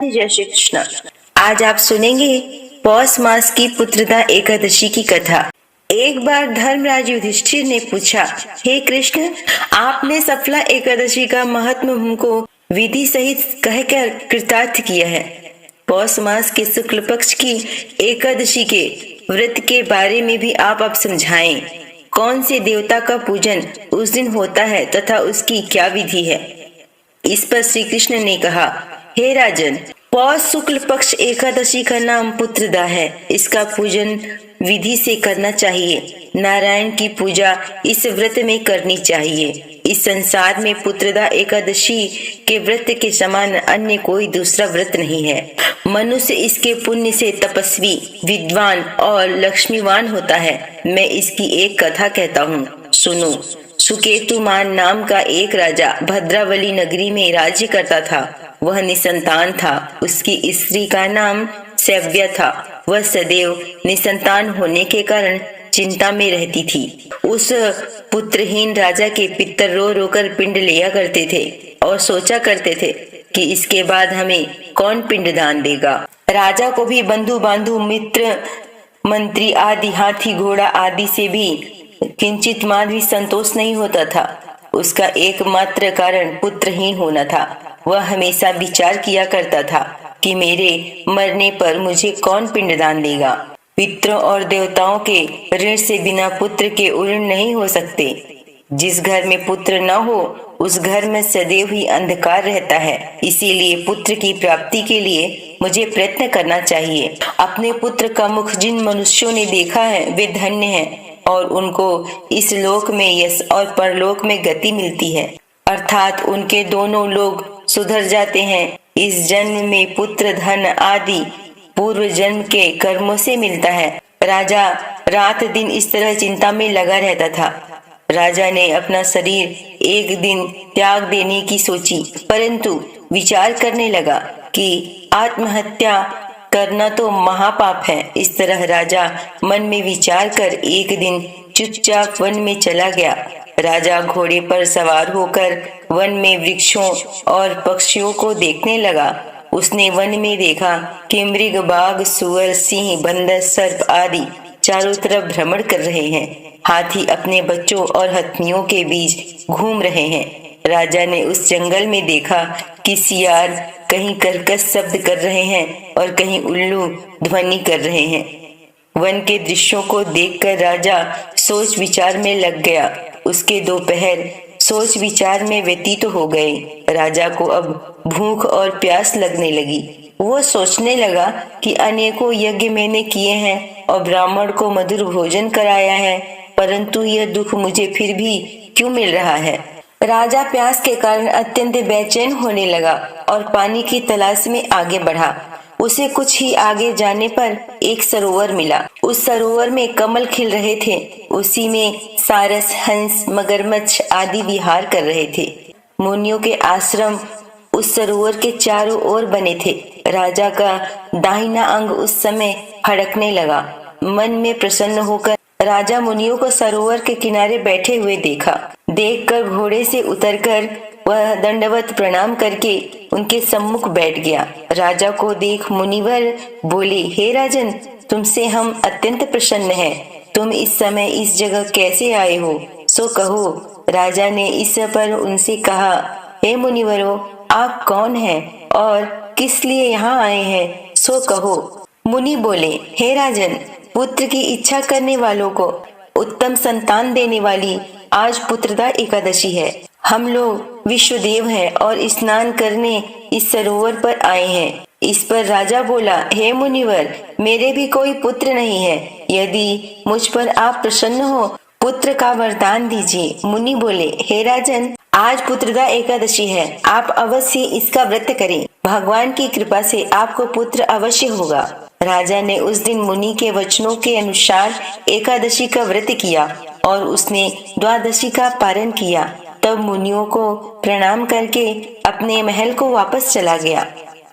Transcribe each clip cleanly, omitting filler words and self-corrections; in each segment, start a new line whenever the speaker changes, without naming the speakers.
जय श्री कृष्ण। आज आप सुनेंगे पौष मास की पुत्रदा एकादशी की कथा। एक बार धर्मराज युधिष्ठिर ने पूछा, हे कृष्ण, आपने सफला एकादशी का महत्व हमको विधि सहित कहकर कृतार्थ किया है। पौष मास के शुक्ल पक्ष की एकादशी के व्रत के बारे में भी आप अब समझाएं। कौन से देवता का पूजन उस दिन होता है तथा उसकी क्या विधि है। इस पर श्री कृष्ण ने कहा, हे राजन, पौष शुक्ल पक्ष एकादशी का नाम पुत्रदा है। इसका पूजन विधि से करना चाहिए। नारायण की पूजा इस व्रत में करनी चाहिए। इस संसार में पुत्रदा एकादशी के व्रत के समान अन्य कोई दूसरा व्रत नहीं है। मनुष्य इसके पुण्य से तपस्वी, विद्वान और लक्ष्मीवान होता है। मैं इसकी एक कथा कहता हूँ, सुनो। सुकेतुमान नाम का एक राजा भद्रावली नगरी में राज्य करता था। वह निसंतान था। उसकी स्त्री का नाम सव्या था। वह सदैव निसंतान होने के कारण चिंता में रहती थी। उस पुत्रहीन राजा के पितर रो रोकर पिंड लिया करते थे और सोचा करते थे कि इसके बाद हमें कौन पिंडदान देगा। राजा को भी बंधु बांधु, मित्र, मंत्री आदि, हाथी घोड़ा आदि से भी किंचित मात्र भी संतोष नहीं होता था। उसका एकमात्र कारण पुत्रहीन होना था। वह हमेशा विचार किया करता था कि मेरे मरने पर मुझे कौन पिंडदान देगा। पितरों और देवताओं के ऋण से बिना पुत्र के ऋण नहीं हो सकते। जिस घर में पुत्र न हो उस घर में सदैव ही अंधकार रहता है। इसीलिए पुत्र की प्राप्ति के लिए मुझे प्रयत्न करना चाहिए। अपने पुत्र का मुख जिन मनुष्यों ने देखा है वे धन्य हैं और उनको इस लोक में यश और परलोक में गति मिलती है, अर्थात उनके दोनों लोग सुधर जाते हैं। इस जन्म में पुत्र, धन आदि पूर्व जन्म के कर्मों से मिलता है। राजा रात दिन इस तरह चिंता में लगा रहता था। राजा ने अपना शरीर एक दिन त्याग देने की सोची, परंतु विचार करने लगा कि आत्महत्या करना तो महापाप है। इस तरह राजा मन में विचार कर एक दिन चुपचाप वन में चला गया। राजा घोड़े पर सवार होकर वन में वृक्षों और पक्षियों को देखने लगा। उसने वन में देखा कि मृग, बाघ, सुअर, सिंह, बंदर, सर्प आदि चारों तरफ भ्रमण कर रहे हैं। हाथी अपने बच्चों और हथिनियों के बीच घूम रहे हैं। राजा ने उस जंगल में देखा कि सियार कहीं कर्कश शब्द कर रहे हैं और कहीं उल्लू ध्वनि कर रहे हैं। वन के दृश्यों को देखकर राजा सोच विचार में लग गया। उसके दोपहर सोच विचार में व्यतीत हो गए। राजा को अब भूख और प्यास लगने लगी। वो सोचने लगा कि अनेकों यज्ञ मैंने किए हैं और ब्राह्मण को मधुर भोजन कराया है, परंतु यह दुख मुझे फिर भी क्यों मिल रहा है। राजा प्यास के कारण अत्यंत बेचैन होने लगा और पानी की तलाश में आगे बढ़ा। उसे कुछ ही आगे जाने पर एक सरोवर मिला। उस सरोवर में कमल खिल रहे थे। उसी में सारस, हंस, मगरमच्छ आदि विहार कर रहे थे। मुनियों के आश्रम उस सरोवर के चारों ओर बने थे। राजा का दाहिना अंग उस समय फड़कने लगा। मन में प्रसन्न होकर राजा मुनियों को सरोवर के किनारे बैठे हुए देखा। देखकर घोड़े से उतरकर वह दंडवत प्रणाम करके उनके सम्मुख बैठ गया। राजा को देख मुनिवर बोले, हे राजन, तुमसे हम अत्यंत प्रसन्न हैं। तुम इस समय इस जगह कैसे आए हो, सो कहो। राजा ने इस पर उनसे कहा, हे मुनिवरों, आप कौन हैं और किस लिए यहाँ आए हैं, सो कहो। मुनि बोले, हे राजन, पुत्र की इच्छा करने वालों को उत्तम संतान देने वाली आज पुत्रदा एकादशी है। हम लोग विश्वदेव हैं और स्नान करने इस सरोवर पर आए हैं। इस पर राजा बोला, हे मुनिवर, मेरे भी कोई पुत्र नहीं है। यदि मुझ पर आप प्रसन्न हो, पुत्र का वरदान दीजिए। मुनि बोले, हे राजन, आज पुत्रदा एकादशी है। आप अवश्य इसका व्रत करें। भगवान की कृपा से आपको पुत्र अवश्य होगा। राजा ने उस दिन मुनि के वचनों के अनुसार एकादशी का व्रत किया और उसने द्वादशी का पारण किया। तब मुनियों को प्रणाम करके अपने महल को वापस चला गया।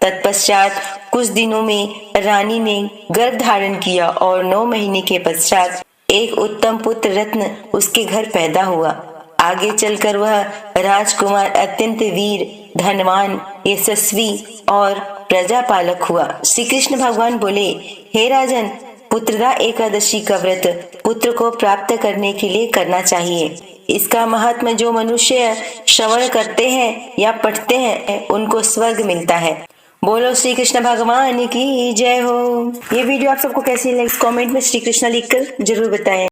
तत्पश्चात कुछ दिनों में रानी ने गर्भ धारण किया और 9 महीने के पश्चात एक उत्तम पुत्र रत्न उसके घर पैदा हुआ। आगे चलकर वह राजकुमार अत्यंत वीर, धनवान, यशस्वी और प्रजापालक हुआ। श्री कृष्ण भगवान बोले, हे राजन, पुत्रदा एकादशी का व्रत पुत्र को प्राप्त करने के लिए करना चाहिए। इसका महात्मा जो मनुष्य श्रवण करते हैं या पढ़ते हैं उनको स्वर्ग मिलता है। बोलो श्री कृष्ण भगवान की जय हो। ये वीडियो आप सबको कैसी लगी कमेंट में श्री कृष्ण लिखकर जरूर बताएं।